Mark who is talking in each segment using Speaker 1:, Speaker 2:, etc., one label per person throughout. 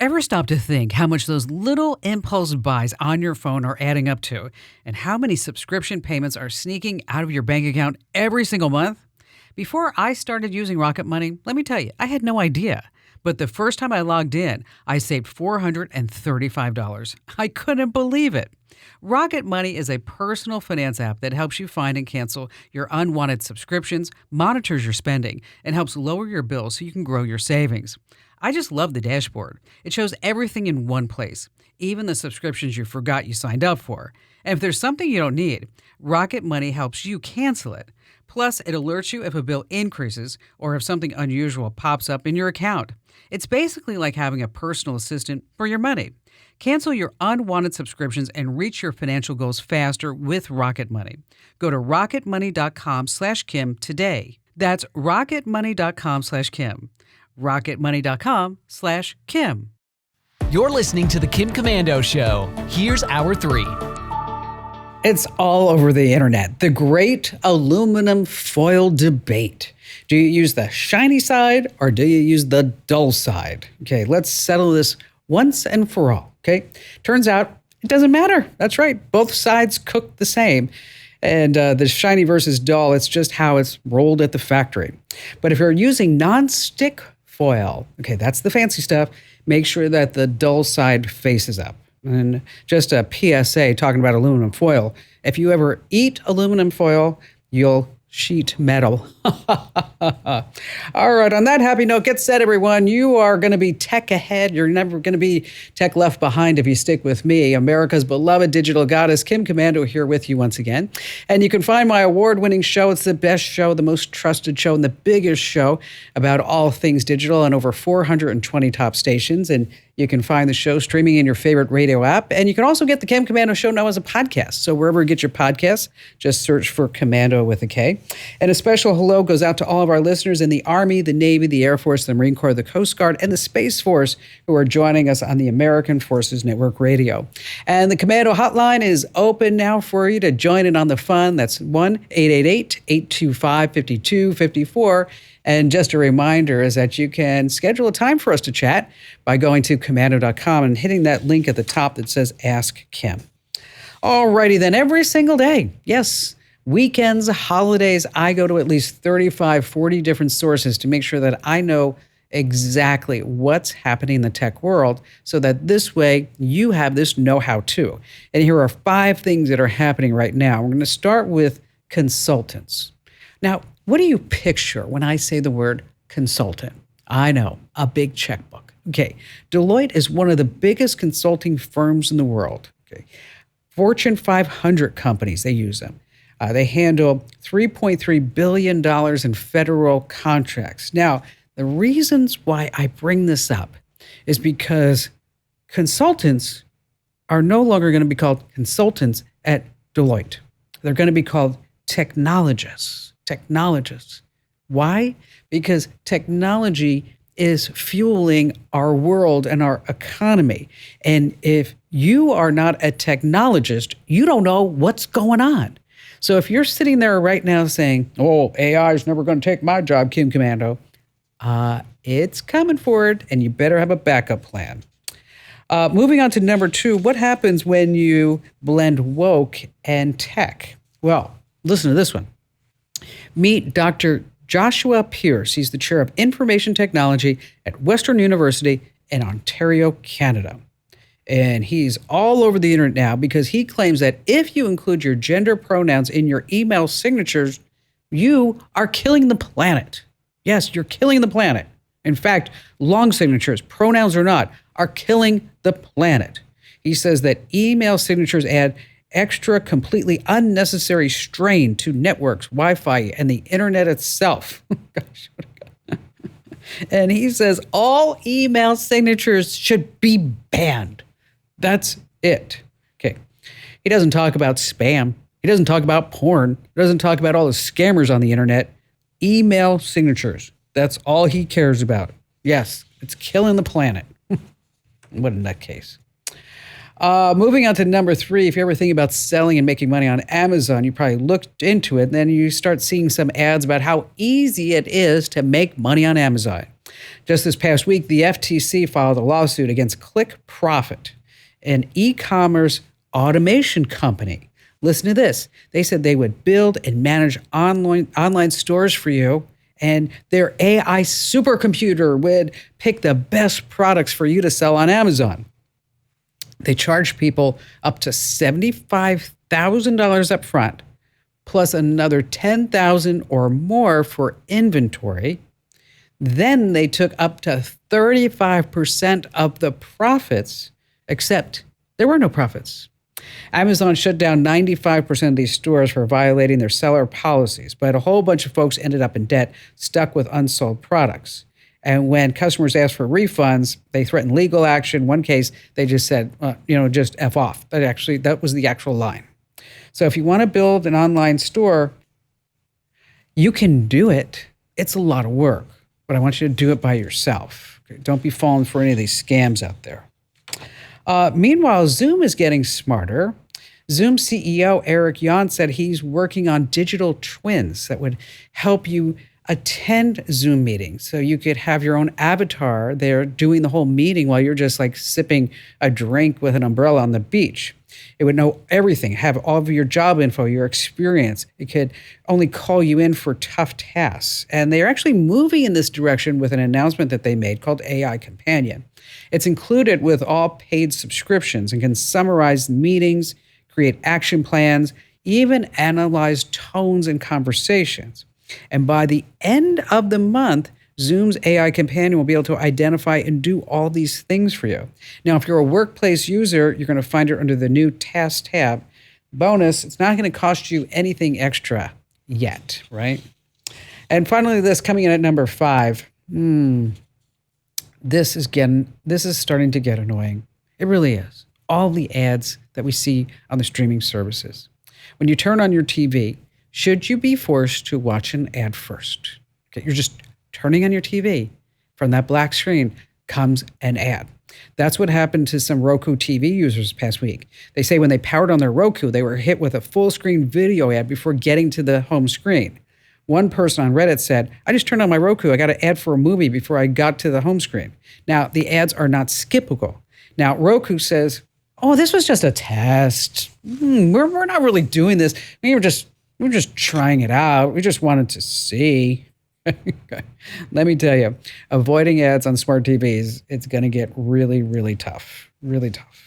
Speaker 1: Ever stop to think how much those little impulse buys on your phone are adding up to, and how many subscription payments are sneaking out of your bank account every single month? Before I started using Rocket Money, let me tell you, I had no idea. But the first time I logged in, I saved $435. I couldn't believe it. Rocket Money is a personal finance app that helps you find and cancel your unwanted subscriptions, monitors your spending, and helps lower your bills so you can grow your savings. I just love the dashboard. It shows everything in one place, even the subscriptions you forgot you signed up for. And if there's something you don't need, Rocket Money helps you cancel it. Plus, it alerts you if a bill increases or if something unusual pops up in your account. It's basically like having a personal assistant for your money. Cancel your unwanted subscriptions and reach your financial goals faster with Rocket Money. Go to rocketmoney.com/Kim today. That's rocketmoney.com/Kim. rocketmoney.com/Kim.
Speaker 2: You're listening to The Kim Komando Show. Here's hour 3.
Speaker 1: It's all over the internet. The great aluminum foil debate. Do you use the shiny side or do you use the dull side? Okay, let's settle this once and for all. Okay, turns out it doesn't matter. That's right. Both sides cook the same. And the shiny versus dull, it's just how it's rolled at the factory. But if you're using non-stick foil, okay, that's the fancy stuff, make sure that the dull side faces up. And just a PSA talking about aluminum foil, if you ever eat aluminum foil, you'll sheet metal. All right, on that happy note, get set, everyone. You are going to be tech ahead. You're never going to be tech left behind if you stick with me, America's beloved digital goddess, Kim Komando, here with you once again. And you can find my award-winning show. It's the best show, the most trusted show, and the biggest show about all things digital on over 420 top stations. And you can find the show streaming in your favorite radio app. And you can also get the Kim Komando Show now as a podcast. So wherever you get your podcasts, just search for Komando with a K. And a special hello goes out to all of our listeners in the Army, the Navy, the Air Force, the Marine Corps, the Coast Guard, and the Space Force who are joining us on the American Forces Network Radio. And the Komando hotline is open now for you to join in on the fun. That's 1-888-825-5254. And just a reminder is that you can schedule a time for us to chat by going to komando.com and hitting that link at the top that says Ask Kim. All righty then, every single day, yes, weekends, holidays, I go to at least 35, 40 different sources to make sure that I know exactly what's happening in the tech world so that this way you have this know-how too. And here are 5 things that are happening right now. We're going to start with consultants. Now, what do you picture when I say the word consultant? I know, a big checkbook. Okay, Deloitte is one of the biggest consulting firms in the world. Okay, Fortune 500 companies, they use them. They handle $3.3 billion in federal contracts. Now, the reasons why I bring this up is because consultants are no longer going to be called consultants at Deloitte. They're going to be called technologists. Why? Because technology is fueling our world and our economy. And if you are not a technologist, you don't know what's going on. So if you're sitting there right now saying, oh, AI is never going to take my job, Kim Komando, it's coming forward and you better have a backup plan. Moving on to number 2, what happens when you blend woke and tech? Well, listen to this one. Meet Dr. Joshua Pierce. He's the chair of information technology at Western University in Ontario, Canada. And he's all over the internet now because he claims that if you include your gender pronouns in your email signatures, you are killing the planet. Yes, you're killing the planet. In fact, long signatures, pronouns or not, are killing the planet. He says that email signatures add extra, completely unnecessary strain to networks, Wi-Fi, and the internet itself. Gosh, what a guy. And he says all email signatures should be banned. That's it. Okay. He doesn't talk about spam. He doesn't talk about porn. He doesn't talk about all the scammers on the internet. Email signatures. That's all he cares about. Yes, it's killing the planet. What a nutcase. Moving on to number 3, if you ever think about selling and making money on Amazon, you probably looked into it, and then you start seeing some ads about how easy it is to make money on Amazon. Just this past week, the FTC filed a lawsuit against Click Profit, an e-commerce automation company. Listen to this. They said they would build and manage online stores for you, and their AI supercomputer would pick the best products for you to sell on Amazon. They charge people up to $75,000 up front, plus another $10,000 or more for inventory. Then they took up to 35% of the profits, except there were no profits. Amazon shut down 95% of these stores for violating their seller policies, but a whole bunch of folks ended up in debt, stuck with unsold products. And when customers asked for refunds, they threatened legal action. One case, they just said, just F off. That was the actual line. So if you want to build an online store, you can do it. It's a lot of work, but I want you to do it by yourself. Okay? Don't be falling for any of these scams out there. Meanwhile, Zoom is getting smarter. Zoom CEO Eric Yuan said he's working on digital twins that would help you attend Zoom meetings. So you could have your own avatar there doing the whole meeting while you're just like sipping a drink with an umbrella on the beach. It would know everything, have all of your job info, your experience. It could only call you in for tough tasks. And they're actually moving in this direction with an announcement that they made called AI Companion. It's included with all paid subscriptions and can summarize meetings, create action plans, even analyze tones in conversations. And by the end of the month, Zoom's AI Companion will be able to identify and do all these things for you. Now, if you're a workplace user, you're going to find it under the new Task tab. Bonus, it's not going to cost you anything extra yet, right? And finally, this coming in at number 5. This is starting to get annoying. It really is. All the ads that we see on the streaming services. When you turn on your TV, should you be forced to watch an ad first? Okay, you're just turning on your TV. From that black screen comes an ad. That's what happened to some Roku TV users this past week. They say when they powered on their Roku, they were hit with a full screen video ad before getting to the home screen. One person on Reddit said, I just turned on my Roku. I got an ad for a movie before I got to the home screen. Now, the ads are not skippable. Now, Roku says, oh, this was just a test. We're not really doing this. We're just trying it out. We just wanted to see. Let me tell you, avoiding ads on smart TVs, it's going to get really, really tough. Really tough.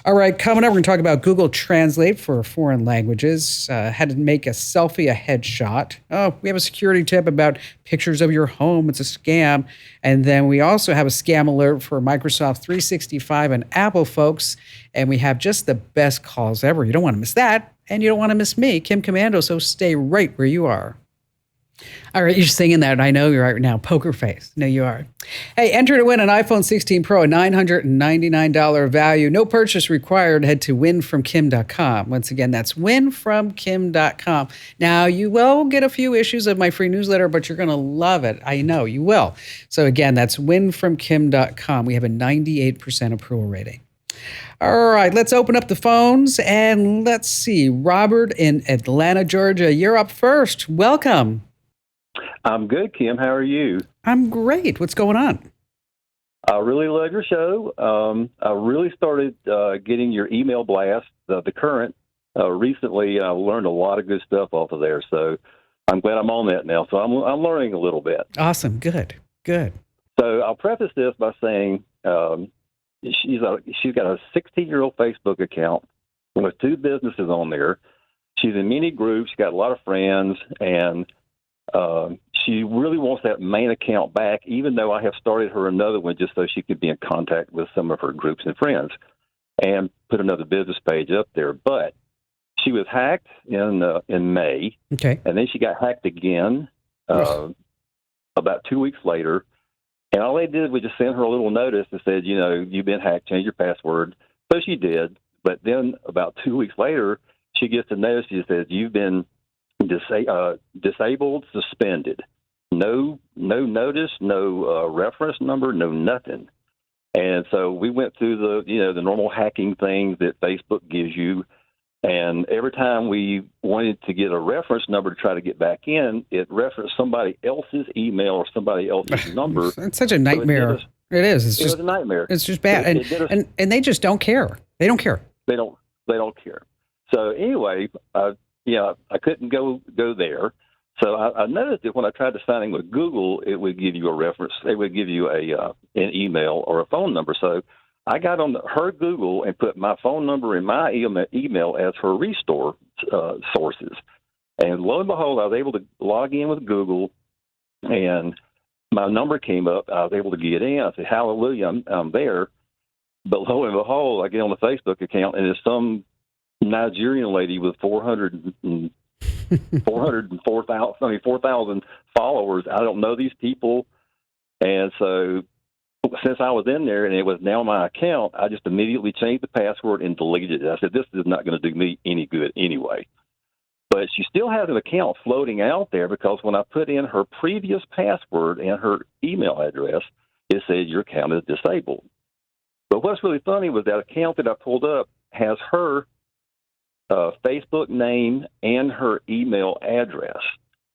Speaker 1: All right, coming up, we're going to talk about Google Translate for foreign languages, how to make a selfie a headshot. Oh, we have a security tip about pictures of your home. It's a scam. And then we also have a scam alert for Microsoft 365 and Apple folks. And we have just the best calls ever. You don't want to miss that. And you don't want to miss me, Kim Commando, so stay right where you are. All right, you're singing that. I know you're right now. Poker face. No, you are. Hey, enter to win an iPhone 16 Pro, a $999 value. No purchase required. Head to winfromkim.com. Once again, that's winfromkim.com. Now, you will get a few issues of my free newsletter, but you're going to love it. I know you will. So again, that's winfromkim.com. We have a 98% approval rating. All right, let's open up the phones and let's see. Robert in Atlanta, Georgia, you're up first. Welcome.
Speaker 3: I'm good, Kim. How are you?
Speaker 1: I'm great. What's going on?
Speaker 3: I really love your show. I really started getting your email blast, the current, recently. I learned a lot of good stuff off of there, so I'm glad I'm on that now. So I'm learning a little bit.
Speaker 1: Awesome. Good.
Speaker 3: So I'll preface this by saying she's got a 16-year-old Facebook account with 2 businesses on there. She's in many groups. She's got a lot of friends, and she really wants that main account back, even though I have started her another one just so she could be in contact with some of her groups and friends and put another business page up there. But she was hacked in May,
Speaker 1: okay,
Speaker 3: and then she got hacked again about 2 weeks later. And all they did was just send her a little notice that said, you've been hacked, change your password. So she did. But then about 2 weeks later, she gets a notice that says, you've been disabled, suspended. No notice, no reference number, no nothing. And so we went through the normal hacking things that Facebook gives you. And every time we wanted to get a reference number to try to get back in, it referenced somebody else's email or somebody else's number.
Speaker 1: It's such a nightmare. It is. It's
Speaker 3: it
Speaker 1: just
Speaker 3: was a nightmare.
Speaker 1: It's just bad. And they just don't care. They don't care.
Speaker 3: They don't care. So anyway, I couldn't go there. So I noticed that when I tried to sign in with Google, it would give you a reference. It would give you an email or a phone number. So I got on her Google and put my phone number and my email as her restore sources. And lo and behold, I was able to log in with Google, and my number came up. I was able to get in. I said, hallelujah, I'm there. But lo and behold, I get on the Facebook account, and it's some Nigerian lady with 4,000 followers. I don't know these people. And so since I was in there and it was now my account, I just immediately changed the password and deleted it. I said, this is not going to do me any good anyway. But she still has an account floating out there because when I put in her previous password and her email address, it said your account is disabled. But what's really funny was that account that I pulled up has her Facebook name and her email address,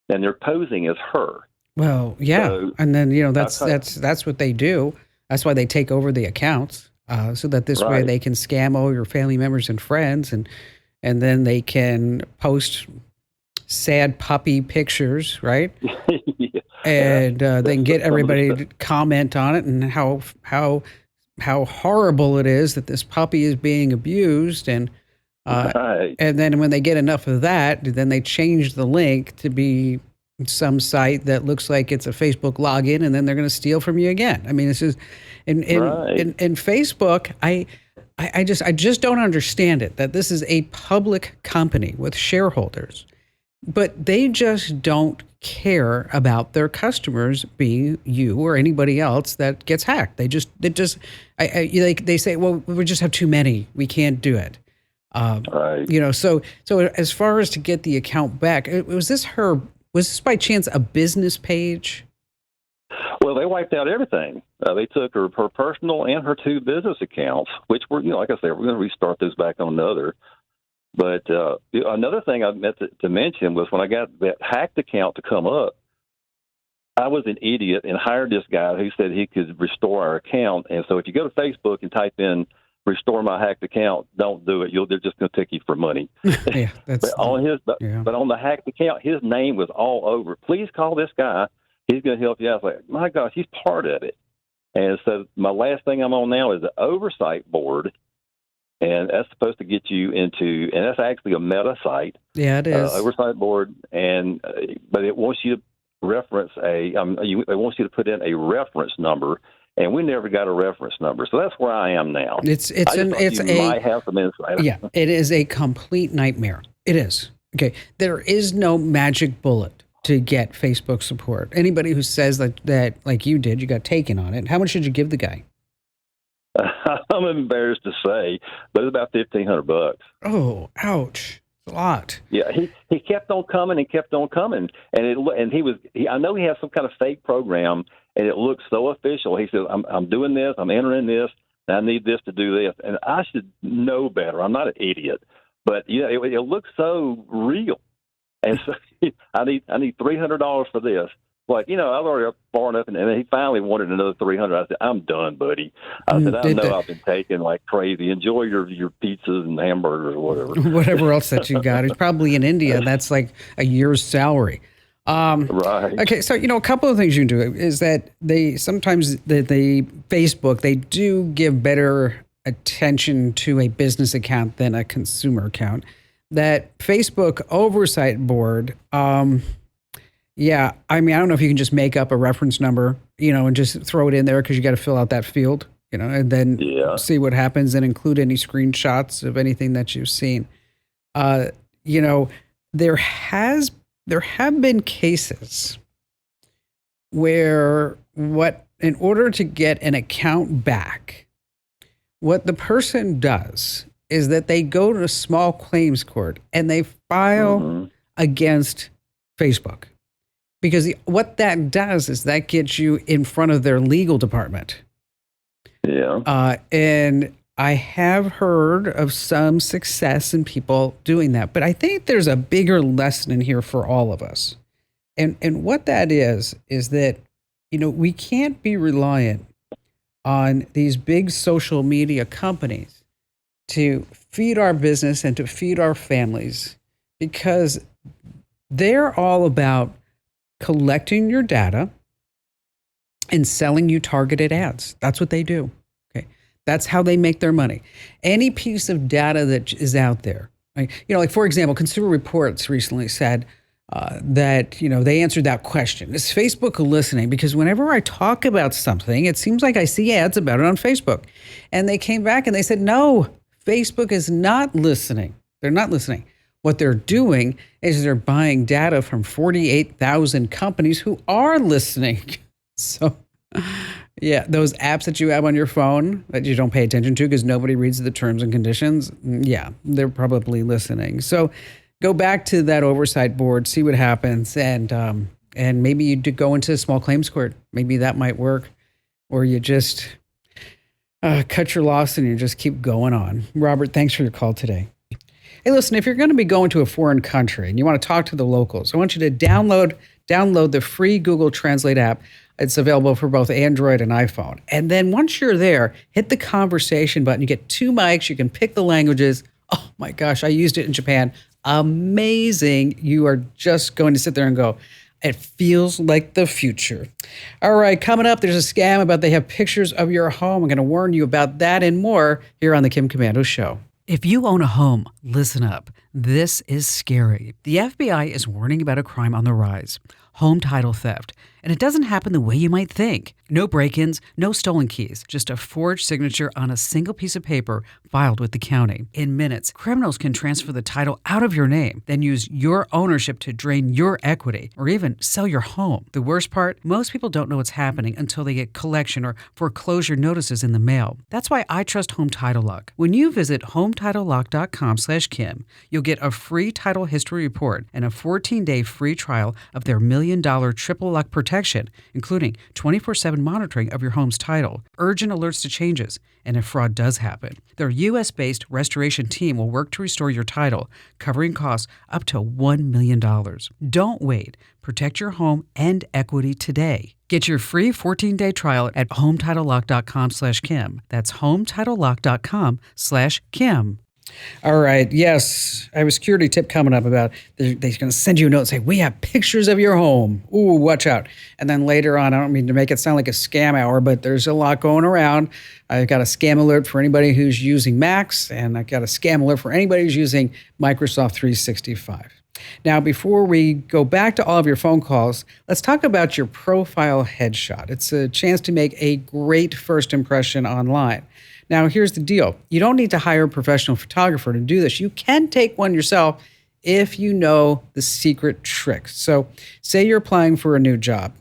Speaker 3: and they're posing as her.
Speaker 1: Well, yeah, so, and then that's what they do. That's why they take over the accounts, so that this way they can scam all your family members and friends, and then they can post sad puppy pictures, right?
Speaker 3: Yeah.
Speaker 1: And they can get everybody to comment on it and how horrible it is that this puppy is being abused, and then when they get enough of that, then they change the link to be some site that looks like it's a Facebook login, and then they're going to steal from you again. I mean, this is in Facebook. I just don't understand it, that this is a public company with shareholders, but they just don't care about their customers being you or anybody else that gets hacked. They say, well, we just have too many. We can't do it. So as far as to get the account back, was this by chance a business page?
Speaker 3: Well, they wiped out everything. They took her personal and her two business accounts, which were, like I said, we're going to restart those back on another. But another thing I meant to mention was when I got that hacked account to come up, I was an idiot and hired this guy who said he could restore our account. And so if you go to Facebook and type in restore my hacked account, don't do it. They're just going to take you for money.
Speaker 1: Yeah,
Speaker 3: but on the hacked account, his name was all over. Please call this guy. He's going to help you out. I was like, my gosh, he's part of it. And so my last thing I'm on now is the oversight board. And that's supposed to get you into, and that's actually a meta site.
Speaker 1: Yeah, it is.
Speaker 3: Oversight board. But it wants you to reference it wants you to put in a reference number. And we never got a reference number, so that's where I am now.
Speaker 1: Might
Speaker 3: have some insight.
Speaker 1: Yeah, it is a complete nightmare. It is. Okay, there is no magic bullet to get Facebook support. Anybody who says that like you did, you got taken on it. How much did you give the guy?
Speaker 3: I'm embarrassed to say, but it's about $1,500.
Speaker 1: Oh, ouch! It's a lot.
Speaker 3: Yeah, he kept on coming and kept on coming, and I know he has some kind of fake program. And it looks so official. He says, I'm doing this, I'm entering this, and I need this to do this. And I should know better. I'm not an idiot. But, it looks so real. And so I need $300 for this. But, I was already up far enough, and he finally wanted another $300. I said, I'm done, buddy. I said, I know I've been taking like crazy. Enjoy your pizzas and hamburgers or whatever.
Speaker 1: Whatever else that you got. It's probably in India. That's like a year's salary.
Speaker 3: Right.
Speaker 1: Okay, so a couple of things you can do is that the Facebook, they do give better attention to a business account than a consumer account. That Facebook oversight board, I don't know if you can just make up a reference number, and just throw it in there because you got to fill out that field, and then see what happens and include any screenshots of anything that you've seen. There have been cases where in order to get an account back, what the person does is that they go to a small claims court and they file against Facebook. Because what that does is that gets you in front of their legal department.
Speaker 3: Yeah.
Speaker 1: And I have heard of some success in people doing that, but I think there's a bigger lesson in here for all of us. And what that is that, we can't be reliant on these big social media companies to feed our business and to feed our families because they're all about collecting your data and selling you targeted ads. That's what they do. Okay. That's how they make their money. Any piece of data that is out there, right? Like for example, Consumer Reports recently said that, they answered that question. Is Facebook listening? Because whenever I talk about something, it seems like I see ads about it on Facebook. And they came back and they said, no, Facebook is not listening. They're not listening. What they're doing is they're buying data from 48,000 companies who are listening. So, yeah, those apps that you have on your phone that you don't pay attention to because nobody reads the terms and conditions, yeah, they're probably listening. So go back to that oversight board, see what happens, and maybe you do go into a small claims court. Maybe that might work, or you just cut your loss and you just keep going on. Robert, thanks for your call today. Hey, listen, if you're going to be going to a foreign country and you want to talk to the locals, I want you to download the free Google Translate app. It's available for both Android and iPhone. And then once you're there, hit the conversation button. You get 2 mics. You can pick the languages. Oh my gosh, I used it in Japan. Amazing. You are just going to sit there and go, it feels like the future. All right, coming up, there's a scam about they have pictures of your home. I'm going to warn you about that and more here on the Kim Komando Show. If you own a home, listen up. This is scary. The FBI is warning about a crime on the rise, home title theft. And it doesn't happen the way you might think. No break-ins, no stolen keys, just a forged signature on a single piece of paper filed with the county. In minutes, criminals can transfer the title out of your name, then use your ownership to drain your equity or even sell your home. The worst part, most people don't know what's happening until they get collection or foreclosure notices in the mail. That's why I trust Home Title Lock. When you visit HometitleLock.com/Kim, you'll get a free title history report and a 14-day free trial of their $1 million triple lock protection, including 24/7 monitoring of your home's title, urgent alerts to changes, and if fraud does happen. Their U.S.-based restoration team will work to restore your title, covering costs up to $1 million. Don't wait. Protect your home and equity today. Get your free 14-day trial at HometitleLock.com/Kim. That's HometitleLock.com/Kim. All right. Yes, I have a security tip coming up about they're going to send you a note and say, we have pictures of your home. Ooh, watch out. And then later on, I don't mean to make it sound like a scam hour, but there's a lot going around. I've got a scam alert for anybody who's using Macs, and I've got a scam alert for anybody who's using Microsoft 365. Now, before we go back to all of your phone calls, let's talk about your profile headshot. It's a chance to make a great first impression online. Now, here's the deal. You don't need to hire a professional photographer to do this. You can take one yourself if you know the secret tricks. So say you're applying for a new job.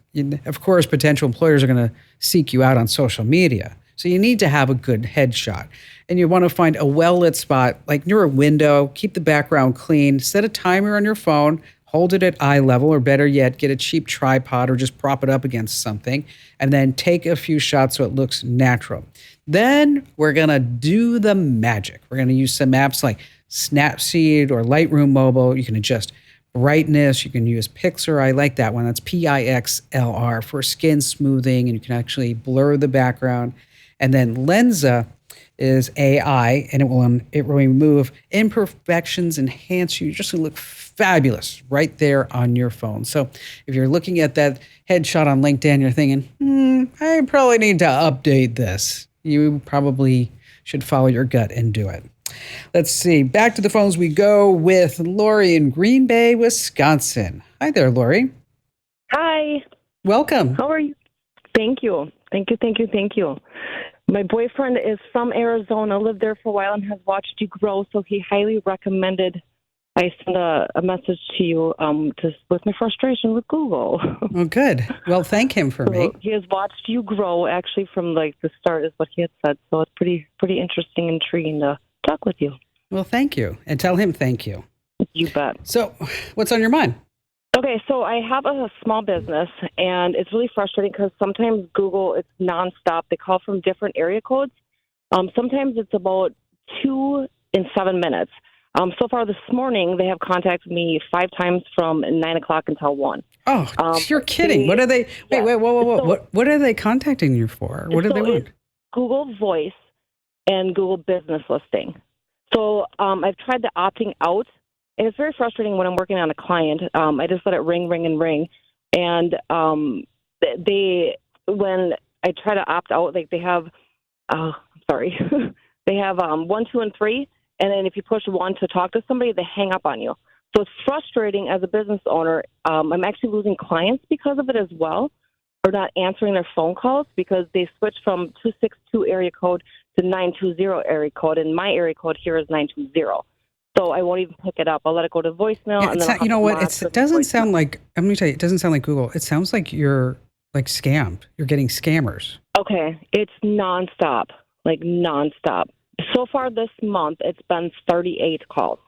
Speaker 1: Of course, potential employers are going to seek you out on social media. So you need to have a good headshot. And you want to find a well-lit spot, like near a window, keep the background clean, set a timer on your phone, hold it at eye level, or better yet, get a cheap tripod or just prop it up against something, and then take a few shots so it looks natural. Then we're going to do the magic. We're going to use some apps like Snapseed or Lightroom Mobile. You can adjust brightness. You can use Pixlr. I like that one. That's Pixlr for skin smoothing, and you can actually blur the background. And then Lensa is AI, and it will remove imperfections, enhance you. Just look fabulous right there on your phone. So if you're looking at that headshot on LinkedIn, you're thinking, I probably need to update this. You probably should follow your gut and do it. Let's see. Back to the phones we go with Lori in Green Bay, Wisconsin. Hi there, Lori.
Speaker 4: Hi.
Speaker 1: Welcome.
Speaker 4: How are you? Thank you. Thank you. My boyfriend is from Arizona, lived there for a while, and has watched you grow, so he highly recommended I send a message to you with my frustration with Google.
Speaker 1: Oh, good. Well, thank him for me.
Speaker 4: He has watched you grow, actually, from the start is what he had said, so it's pretty interesting and intriguing to talk with you.
Speaker 1: Well, thank you. And tell him thank you.
Speaker 4: You bet.
Speaker 1: So what's on your mind?
Speaker 4: Okay, so I have a small business, and it's really frustrating because sometimes Google, it's nonstop. They call from different area codes. Sometimes it's about 2 in 7 minutes. So far this morning, they have contacted me 5 times from 9 o'clock until 1.
Speaker 1: Oh, you're kidding. What are they? Wait,
Speaker 4: Yeah.
Speaker 1: wait, whoa, whoa, whoa.
Speaker 4: So,
Speaker 1: What are they contacting you for? What do they want?
Speaker 4: It's Google Voice and Google Business Listing. So I've tried the opting out, and it's very frustrating when I'm working on a client. I just let it ring, ring, and ring. And when I try to opt out, like they have, sorry, they have 1, 2, and 3. And then if you push 1 to talk to somebody, they hang up on you. So it's frustrating as a business owner. I'm actually losing clients because of it as well, or not answering their phone calls because they switched from 262 area code to 920 area code, and my area code here is 920. So I won't even pick it up. I'll let it go to voicemail.
Speaker 1: Yeah,
Speaker 4: And then
Speaker 1: you know what? It doesn't sound like, let me tell you, it doesn't sound like Google. It sounds like you're like scammed. You're getting scammers.
Speaker 4: Okay, it's nonstop, like nonstop. So far this month, it's been 38 calls.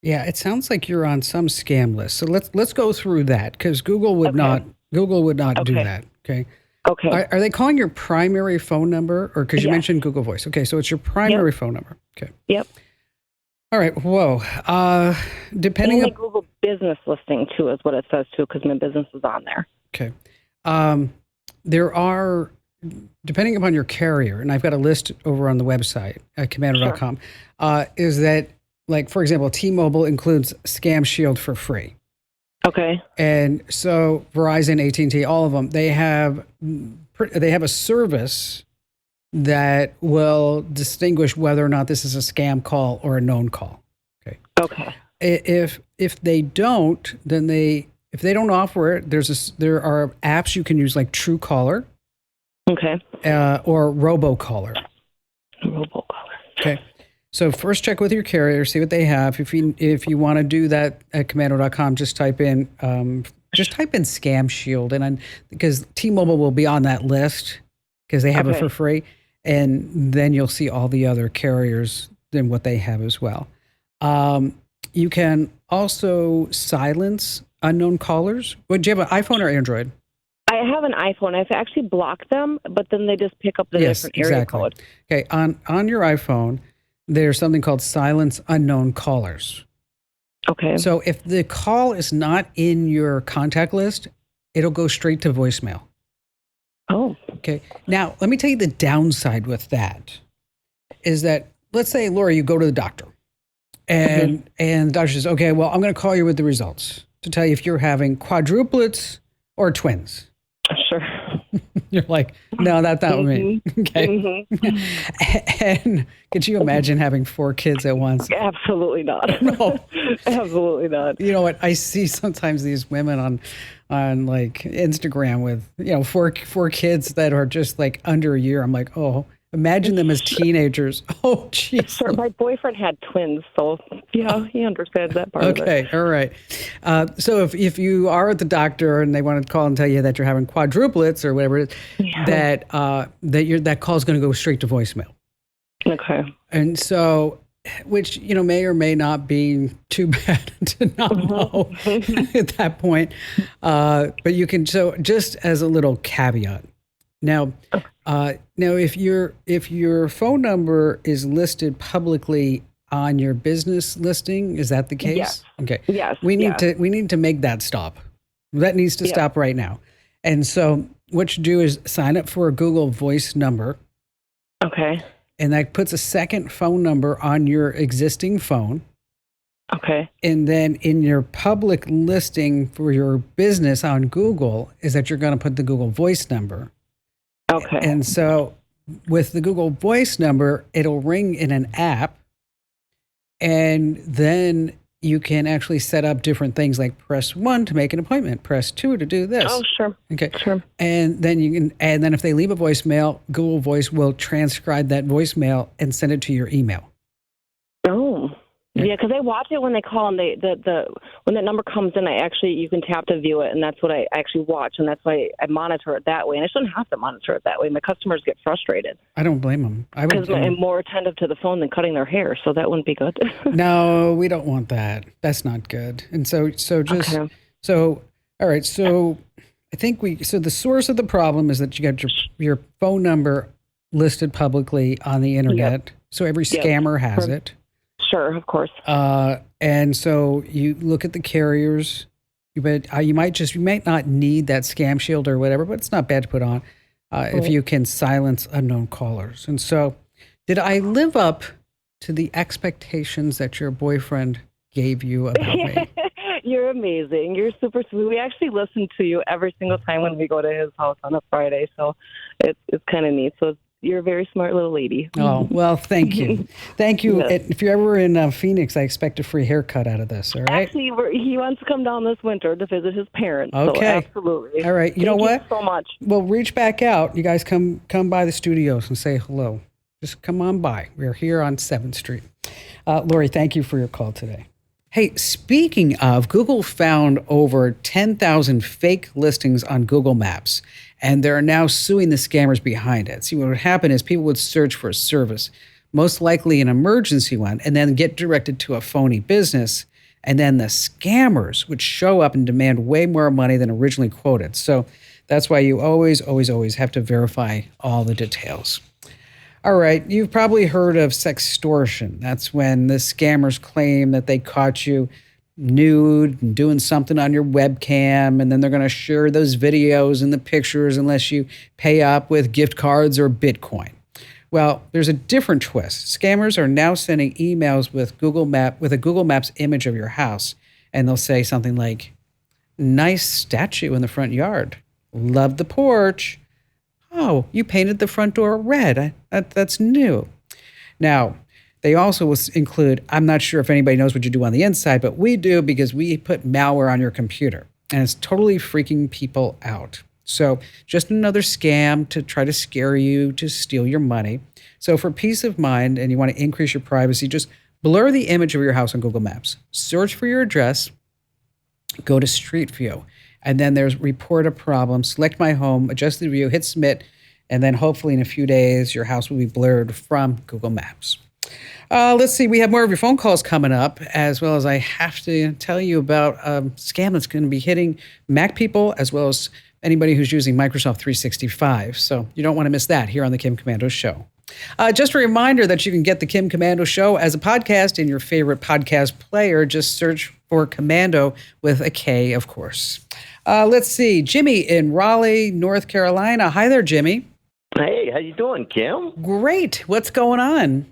Speaker 1: Yeah, it sounds like you're on some scam list. So let's go through that because Google would not do that. Okay.
Speaker 4: Okay.
Speaker 1: Are they calling your primary phone number, or because you mentioned Google Voice? Okay, so it's your primary phone number. Okay.
Speaker 4: Yep.
Speaker 1: All right. Whoa. Depending
Speaker 4: on
Speaker 1: on
Speaker 4: Google Business Listing too is what it says too, because my business is on there.
Speaker 1: Okay. There are, depending upon your carrier, and I've got a list over on the website at commando.com, is that, like, for example, T-Mobile includes Scam Shield for free.
Speaker 4: Okay.
Speaker 1: And so Verizon, AT&T, all of them, they have a service that will distinguish whether or not this is a scam call or a known call. Okay.
Speaker 4: Okay.
Speaker 1: If they don't, then if they don't offer it, there are apps you can use like Truecaller.
Speaker 4: Okay.
Speaker 1: Or Robocaller.
Speaker 4: Robocaller.
Speaker 1: Okay. So first check with your carrier, see what they have. If you want to do that at commando.com, just type in Scam Shield, and because T-Mobile will be on that list because they have it for free, and then you'll see all the other carriers and what they have as well. You can also silence unknown callers. Do you have an iPhone or Android?
Speaker 4: I have an iPhone. I've actually blocked them, but then they just pick up the different area code.
Speaker 1: Okay, on your iPhone, there's something called silence unknown callers.
Speaker 4: Okay.
Speaker 1: So if the call is not in your contact list, it'll go straight to voicemail.
Speaker 4: Oh.
Speaker 1: Okay. Now, let me tell you the downside with that is that, let's say, Laura, you go to the doctor and the doctor says, okay, well, I'm going to call you with the results to tell you if you're having quadruplets or twins.
Speaker 4: Sure.
Speaker 1: You're like, no, that's not me. Okay. And could you imagine having 4 kids at once?
Speaker 4: Absolutely not.
Speaker 1: No.
Speaker 4: Absolutely not.
Speaker 1: You know what? I see sometimes these women on like Instagram with, 4 kids that are just like under a year. I'm like, oh, imagine them as teenagers. Oh, jeez.
Speaker 4: Sure. My boyfriend had twins, so yeah, he understands that part of it.
Speaker 1: Okay, all right. So if you are at the doctor and they want to call and tell you that you're having quadruplets or whatever it is, that call is going to go straight to voicemail.
Speaker 4: Okay.
Speaker 1: And so, which may or may not be too bad to not know at that point. But you can, so just as a little caveat. Now, if your phone number is listed publicly on your business listing, is that the case?
Speaker 4: Yes.
Speaker 1: Okay.
Speaker 4: Yes.
Speaker 1: We need to make that stop. That needs to stop right now. And so what you do is sign up for a Google Voice number.
Speaker 4: Okay.
Speaker 1: And that puts a second phone number on your existing phone.
Speaker 4: Okay.
Speaker 1: And then in your public listing for your business on Google is that you're going to put the Google Voice number.
Speaker 4: Okay.
Speaker 1: And so with the Google Voice number, it'll ring in an app. And then you can actually set up different things like press 1 to make an appointment, press 2 to do this.
Speaker 4: Oh, sure.
Speaker 1: Okay.
Speaker 4: Sure.
Speaker 1: And then if they leave a voicemail, Google Voice will transcribe that voicemail and send it to your email.
Speaker 4: Oh. Yeah, because I watch it when they call, and when that number comes in, you can tap to view it, and that's what I actually watch, and that's why I monitor it that way. And I shouldn't have to monitor it that way. My customers get frustrated.
Speaker 1: I don't blame them.
Speaker 4: Because I'm more attentive to the phone than cutting their hair, so that wouldn't be good.
Speaker 1: No, we don't want that. That's not good. And so So, all right. So I think so the source of the problem is that you got your phone number listed publicly on the internet. So every
Speaker 4: Yep.
Speaker 1: scammer has it.
Speaker 4: Sure, of course.
Speaker 1: And so you look at the carriers. You might not need that scam shield or whatever, but it's not bad to put on if you can silence unknown callers. And so, did I live up to the expectations that your boyfriend gave you about me?
Speaker 4: You're amazing. You're super sweet. We actually listen to you every single time when we go to his house on a Friday, so it's kind of neat. So you're a very smart little lady.
Speaker 1: Oh, well, thank you. Thank you.
Speaker 4: Yes.
Speaker 1: If you're ever in Phoenix, I expect a free haircut out of this, all right?
Speaker 4: Actually, he wants to come down this winter to visit his parents.
Speaker 1: Okay.
Speaker 4: So absolutely.
Speaker 1: All right. You know what?
Speaker 4: Thank you so much.
Speaker 1: Well, reach back out. You guys come by the studios and say hello. Just come on by. We're here on 7th Street. Lori, thank you for your call today. Hey, speaking of, Google found over 10,000 fake listings on Google Maps, and they're now suing the scammers behind it. See, what would happen is people would search for a service, most likely an emergency one, and then get directed to a phony business, and then the scammers would show up and demand way more money than originally quoted. So that's why you always, always, always have to verify all the details. All right, you've probably heard of sextortion. That's when the scammers claim that they caught you nude and doing something on your webcam, and then they're going to share those videos and the pictures unless you pay up with gift cards or Bitcoin. Well, there's a different twist. Scammers are now sending emails with a Google Maps image of your house, and they'll say something like, "Nice statue in the front yard. Love the porch. Oh, you painted the front door red. That's new." Now, they also will include, "I'm not sure if anybody knows what you do on the inside, but we do because we put malware on your computer." And it's totally freaking people out. So just another scam to try to scare you to steal your money. So for peace of mind and you want to increase your privacy, just blur the image of your house on Google Maps. Search for your address, go to Street View. And then there's report a problem, select my home, adjust the view, hit submit, and then hopefully in a few days, your house will be blurred from Google Maps. Let's see, we have more of your phone calls coming up, as well as I have to tell you about a scam that's going to be hitting Mac people, as well as anybody who's using Microsoft 365. So you don't want to miss that here on the Kim Komando Show. Just a reminder that you can get the Kim Komando Show as a podcast in your favorite podcast player. Just search for Komando with a K, of course. Let's see. Jimmy in Raleigh, North Carolina. Hi there, Jimmy.
Speaker 5: Hey, how you doing, Kim?
Speaker 1: Great. What's going on?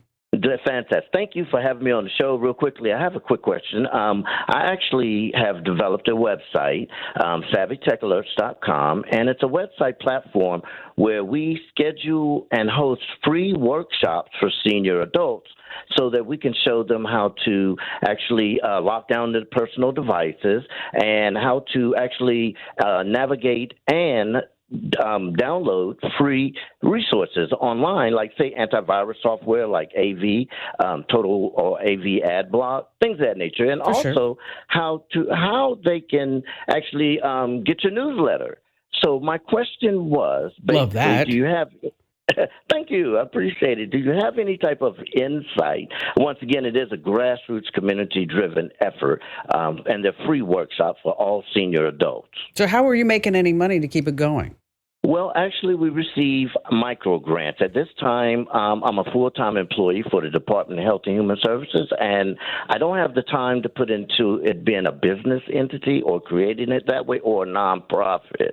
Speaker 5: Fantastic. Thank you for having me on the show. Real quickly, I have a quick question. I actually have developed a website, SavvyTechAlerts.com, and it's a website platform where we schedule and host free workshops for senior adults so that we can show them how to actually lock down their personal devices and how to actually navigate and download free resources online, like, say, antivirus software like AV, Total or AV Ad Block, things of that nature, and also how they can actually get your newsletter. So my question was,
Speaker 1: Love that.
Speaker 5: do you have Thank you. I appreciate it. Do you have any type of insight? Once again, it is a grassroots community-driven effort, and they're free workshops for all senior adults.
Speaker 1: So how are you making any money to keep it going?
Speaker 5: Well, actually, we receive micro grants. At this time, I'm a full-time employee for the Department of Health and Human Services, and I don't have the time to put into it being a business entity or creating it that way or a nonprofit.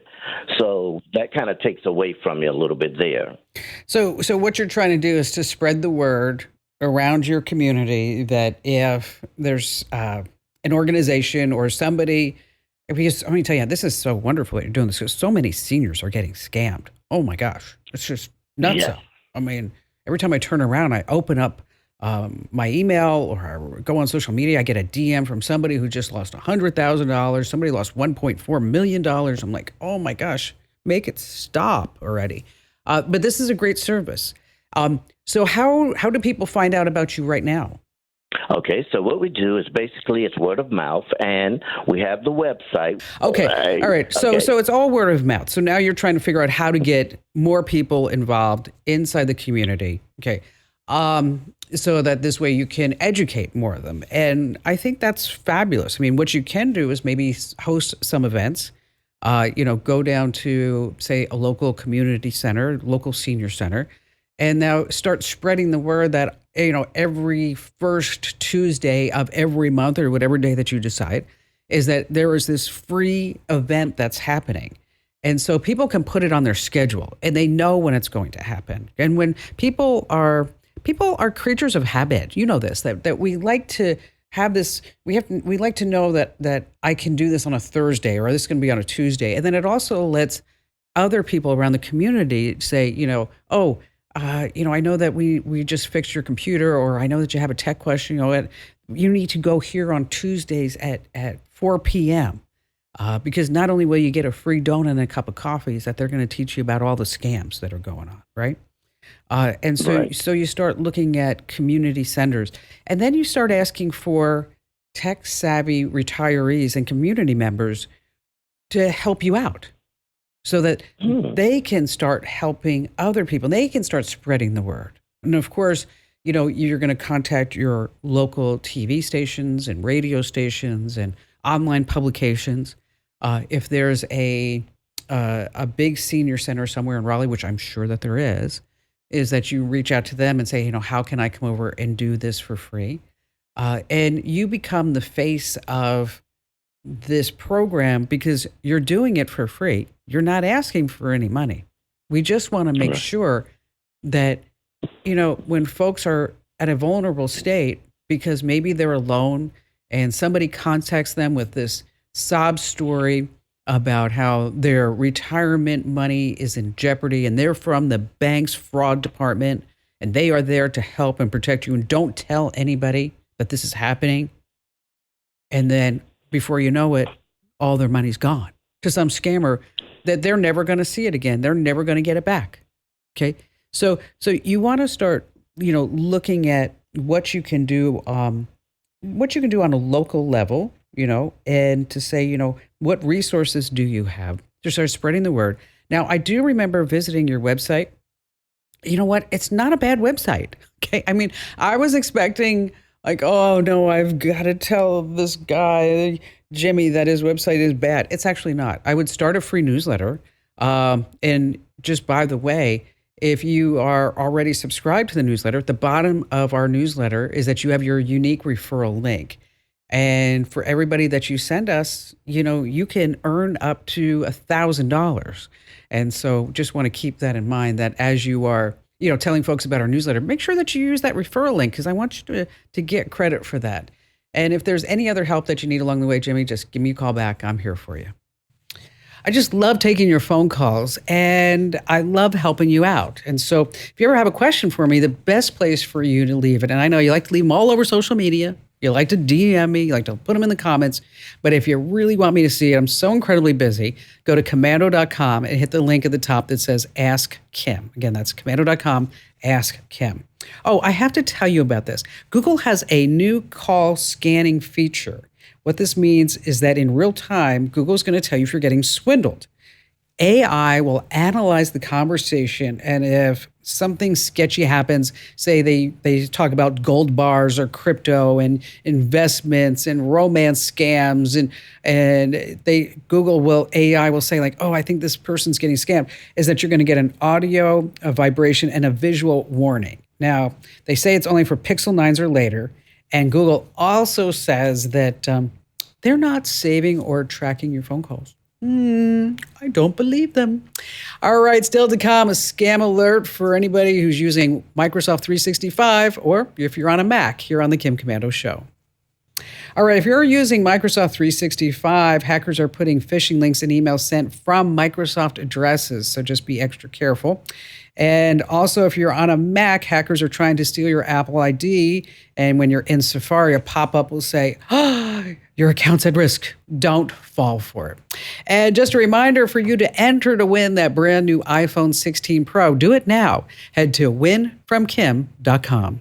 Speaker 5: So that kind of takes away from you a little bit there.
Speaker 1: So what you're trying to do is to spread the word around your community that if there's an organization or somebody. Because let me tell you, this is so wonderful that you're doing this because so many seniors are getting scammed. Oh my gosh, it's just nuts.
Speaker 5: Yes.
Speaker 1: I mean, every time I turn around, I open up my email or I go on social media, I get a DM from somebody who just lost $100,000. Somebody lost $1.4 million. I'm like, oh my gosh, make it stop already. But this is a great service. So how do people find out about you right now?
Speaker 5: Okay, so what we do is basically it's word of mouth, and we have the website.
Speaker 1: Okay, all right. So it's all word of mouth. So now you're trying to figure out how to get more people involved inside the community. Okay, so that this way you can educate more of them. And I think that's fabulous. I mean, what you can do is maybe host some events, go down to, say, a local community center, local senior center, and now start spreading the word that, every first Tuesday of every month or whatever day that you decide is that there is this free event that's happening. And so people can put it on their schedule and they know when it's going to happen. And when people are creatures of habit, you know this, that we like to have this, we like to know that I can do this on a Thursday or this is going to be on a Tuesday. And then it also lets other people around the community say, I know that we just fixed your computer, or I know that you have a tech question, you need to go here on Tuesdays at 4 p.m. Because not only will you get a free donut and a cup of coffee, is that they're going to teach you about all the scams that are going on, right? And so,
Speaker 5: Right.
Speaker 1: so you start looking at community centers, and then you start asking for tech savvy retirees and community members to help you out so that they can start helping other people. They can start spreading the word. And of course, you're going to contact your local TV stations and radio stations and online publications. If there's a big senior center somewhere in Raleigh, which I'm sure that there is that you reach out to them and say, how can I come over and do this for free? And you become the face of this program because you're doing it for free. You're not asking for any money. We just want to make sure that, when folks are at a vulnerable state because maybe they're alone and somebody contacts them with this sob story about how their retirement money is in jeopardy and they're from the bank's fraud department and they are there to help and protect you, and don't tell anybody that this is happening. And then before you know it, all their money's gone to some scammer that they're never going to see it again. They're never going to get it back. Okay. So you want to start, looking at what you can do, on a local level, and to say, what resources do you have to start spreading the word? Now, I do remember visiting your website. You know what? It's not a bad website. Okay. I mean, I was expecting like, oh no, I've got to tell this guy, Jimmy, that his website is bad. It's actually not. I would start a free newsletter. And just by the way, if you are already subscribed to the newsletter, at the bottom of our newsletter is that you have your unique referral link. And for everybody that you send us, you can earn up to $1,000. And so just want to keep that in mind, that as you are, telling folks about our newsletter, make sure that you use that referral link because I want you to get credit for that. And if there's any other help that you need along the way, Jimmy, just give me a call back. I'm here for you. I just love taking your phone calls and I love helping you out. And so if you ever have a question for me, the best place for you to leave it, and I know you like to leave them all over social media, you like to DM me, you like to put them in the comments, but if you really want me to see it, I'm so incredibly busy, go to commando.com and hit the link at the top that says Ask Kim. Again, that's commando.com, Ask Kim. Oh, I have to tell you about this. Google has a new call scanning feature. What this means is that in real time, Google's going to tell you if you're getting swindled. AI will analyze the conversation, and if something sketchy happens, say they talk about gold bars or crypto and investments and romance scams, and AI will say like, oh, I think this person's getting scammed, is that you're going to get an audio, a vibration, and a visual warning. Now, they say it's only for Pixel 9s or later, and Google also says that they're not saving or tracking your phone calls. I don't believe them. All right, still to come, a scam alert for anybody who's using Microsoft 365 or if you're on a Mac here on the Kim Komando Show. All right, if you're using Microsoft 365, hackers are putting phishing links in emails sent from Microsoft addresses, so just be extra careful. And also, if you're on a Mac, hackers are trying to steal your Apple ID, and when you're in Safari, a pop-up will say, oh, your account's at risk. Don't fall for it. And just a reminder for you to enter to win that brand new iPhone 16 Pro. Do it now. Head to winfromkim.com.